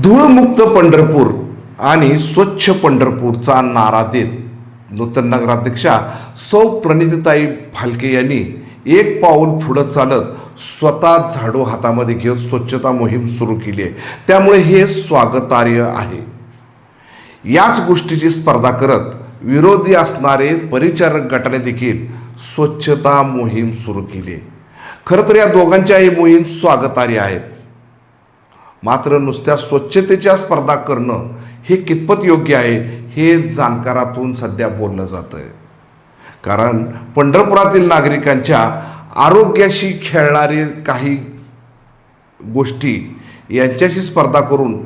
धूळमुक्त पंढरपूर आणि स्वच्छ पंढरपूरचा नारा देत नूतन नगराध्यक्षा सौ प्रणितीताई भालके यांनी एक पाऊल पुढे चालत स्वतः झाडू हातामध्ये घेऊन स्वच्छता मोहीम सुरू केली आहे. त्यामुळे हे स्वागतार्ह आहे. याच गोष्टीची स्पर्धा करत विरोधी असणारे परिचारक गटाने देखील स्वच्छता मोहीम सुरू केली आहे. खरं तर या दोघांच्याही मोहीम स्वागतार्ह आहेत. मात्र नुसत्या स्वच्छतेच्या स्पर्धा करणं हे कितपत योग्य आहे हे जाणकारातून सध्या बोललं जातं आहे. कारण पंढरपुरातील नागरिकांच्या आरोग्याशी खेळणारे काही गोष्टी यांच्याशी स्पर्धा करून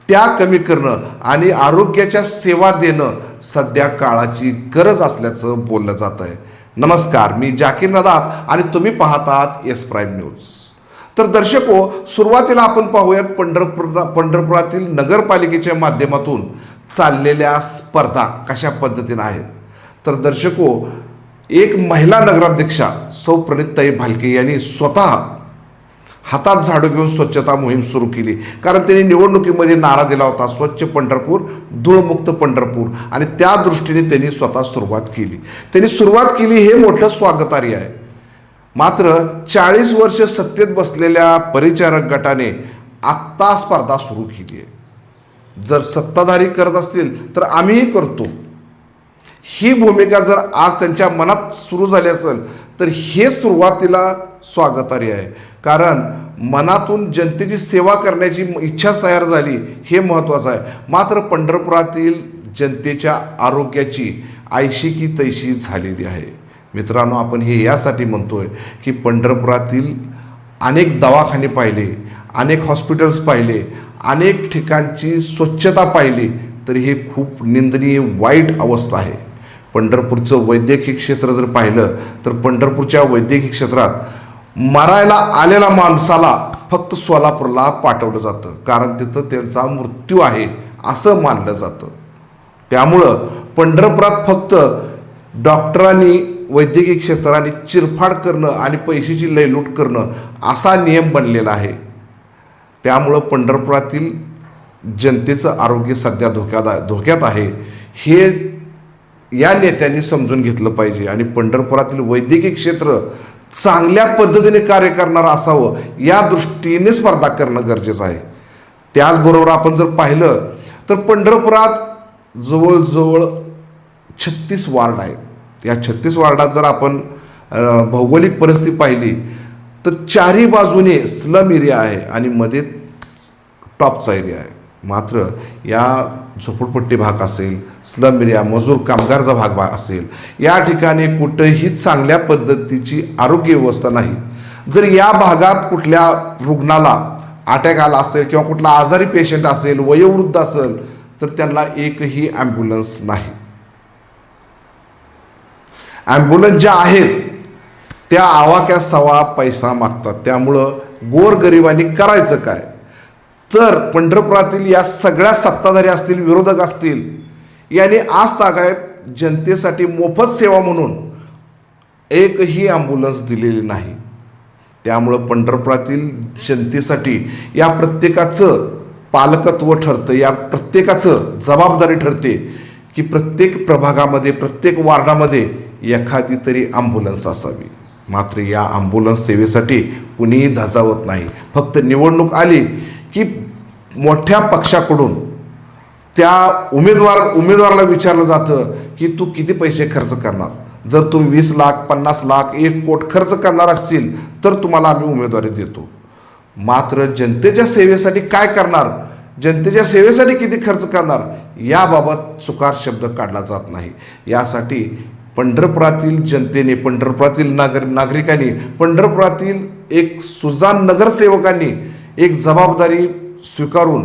त्या कमी करणं आणि आरोग्याच्या सेवा देणं सध्या काळाची गरज असल्याचं बोललं जातं आहे. नमस्कार, मी जाकीर नदाब आणि तुम्ही पाहतात एस प्राईम न्यूज. तर दर्शको, सुरुवातीला आपण पाहूयात पंढरपुरातील नगरपालिकेच्या माध्यमातून चाललेल्या स्पर्धा कशा पद्धतीने आहेत. तर दर्शको, एक महिला नगराध्यक्षा सौ प्रणितीताई भालके यांनी स्वतः हातात झाडू घेऊन स्वच्छता मोहीम सुरू केली. कारण त्यांनी निवडणुकीमध्ये नारा दिला होता, स्वच्छ पंढरपूर, धूळमुक्त पंढरपूर, आणि त्या दृष्टीने त्यांनी स्वतः सुरुवात केली. हे मोठं स्वागतार्ह आहे. मात्र 40 वर्ष सत्तेत बसलेल्या परिचारक गटाने आत्ता स्पर्धा सुरू केली आहे. जर सत्ताधारी करत असतील तर आम्हीही करतो, ही भूमिका जर आज त्यांच्या मनात सुरू झाली असेल तर हे सुरुवातीला स्वागतार्ह आहे. कारण मनातून जनतेची सेवा करण्याची इच्छा तयार झाली, हे महत्त्वाचं आहे. मात्र पंढरपुरातील जनतेच्या आरोग्याची आयशी की तैशी झालेली आहे. मित्रांनो, आपण हे यासाठी म्हणतोय की पंढरपुरातील अनेक दवाखाने पाहिले, अनेक हॉस्पिटल्स पाहिले, अनेक ठिकाणची स्वच्छता पाहिली, तर हे खूप निंदनीय वाईट अवस्था आहे. पंढरपूरचं वैद्यकीय क्षेत्र जर पाहिलं तर पंढरपूरच्या वैद्यकीय क्षेत्रात मरायला आलेला माणसाला फक्त सोलापूरला पाठवलं जातं, कारण तिथं त्यांचा मृत्यू आहे असं मानलं जातं. त्यामुळं पंढरपुरात फक्त डॉक्टरांनी, वैद्यकीय क्षेत्राने चिरफाड करणं आणि पैशाची लयलूट करणं असा नियम बनलेला आहे. त्यामुळं पंढरपुरातील जनतेचं आरोग्य सध्या धोक्यात आहे. हे या नेत्यांनी समजून घेतलं पाहिजे आणि पंढरपुरातील वैद्यकीय क्षेत्र चांगल्या पद्धतीने कार्य करणारं असावं या दृष्टीने स्पर्धा करणं गरजेचं आहे. त्याचबरोबर आपण जर पाहिलं तर पंढरपुरात जवळजवळ 36 वार्ड आहेत. या 36 वार्डात जर आपण भौगोलिक परिस्थिती पाहिली तर चारही बाजूने स्लम एरिया आहे आणि मध्ये टॉपचा एरिया आहे. मात्र या झोपडपट्टी भाग असेल, स्लम एरिया, मजूर कामगारचा भाग असेल, या ठिकाणी कुठेही चांगल्या पद्धतीची आरोग्य व्यवस्था नाही. जर या भागात कुठल्या रुग्णाला अटॅक आला असेल किंवा कुठला आजारी पेशंट असेल, वयोवृद्ध असेल, तर त्यांना एकही ॲम्ब्युलन्स नाही. ॲम्ब्युलन्स ज्या आहेत त्या आवाक्या सवा पैसा मागतात. त्यामुळं गोरगरिबांनी करायचं काय? तर पंढरपुरातील या सगळ्या सत्ताधारी असतील, विरोधक असतील, यांनी आज तागायत जनतेसाठी मोफत सेवा म्हणून एकही ॲम्ब्युलन्स दिलेली नाही. त्यामुळं पंढरपुरातील जनतेसाठी या प्रत्येकाचं पालकत्व ठरतं, या प्रत्येकाचं जबाबदारी ठरते की प्रत्येक प्रभागामध्ये, प्रत्येक वार्डामध्ये एखादी तरी ॲम्ब्युलन्स असावी. मात्र या ॲम्ब्युलन्स सेवेसाठी कुणीही धजावत नाही. फक्त निवडणूक आली की मोठ्या पक्षाकडून त्या उमेदवाराला विचारलं जातं की तू किती पैसे खर्च करणार. जर तुम्ही 20 लाख, 50 लाख, 1 कोटी खर्च करणार असतील तर तुम्हाला आम्ही उमेदवारी देतो. मात्र जनतेच्या सेवेसाठी काय करणार, जनतेच्या सेवेसाठी किती खर्च करणार, याबाबत चुकार शब्द काढला जात नाही. यासाठी पंढरपुरातील जनतेने, पंढरपुरातील नागरिकांनी, पंढरपुरातील एक सुजाण नगरसेवकांनी एक जबाबदारी स्वीकारून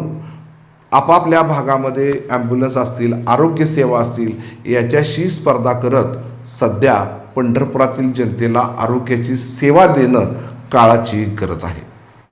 आपापल्या भागामध्ये ॲम्ब्युलन्स असतील, आरोग्य सेवा असतील, याच्याशी स्पर्धा करत सध्या पंढरपुरातील जनतेला आरोग्याची सेवा देणं काळाची गरज आहे.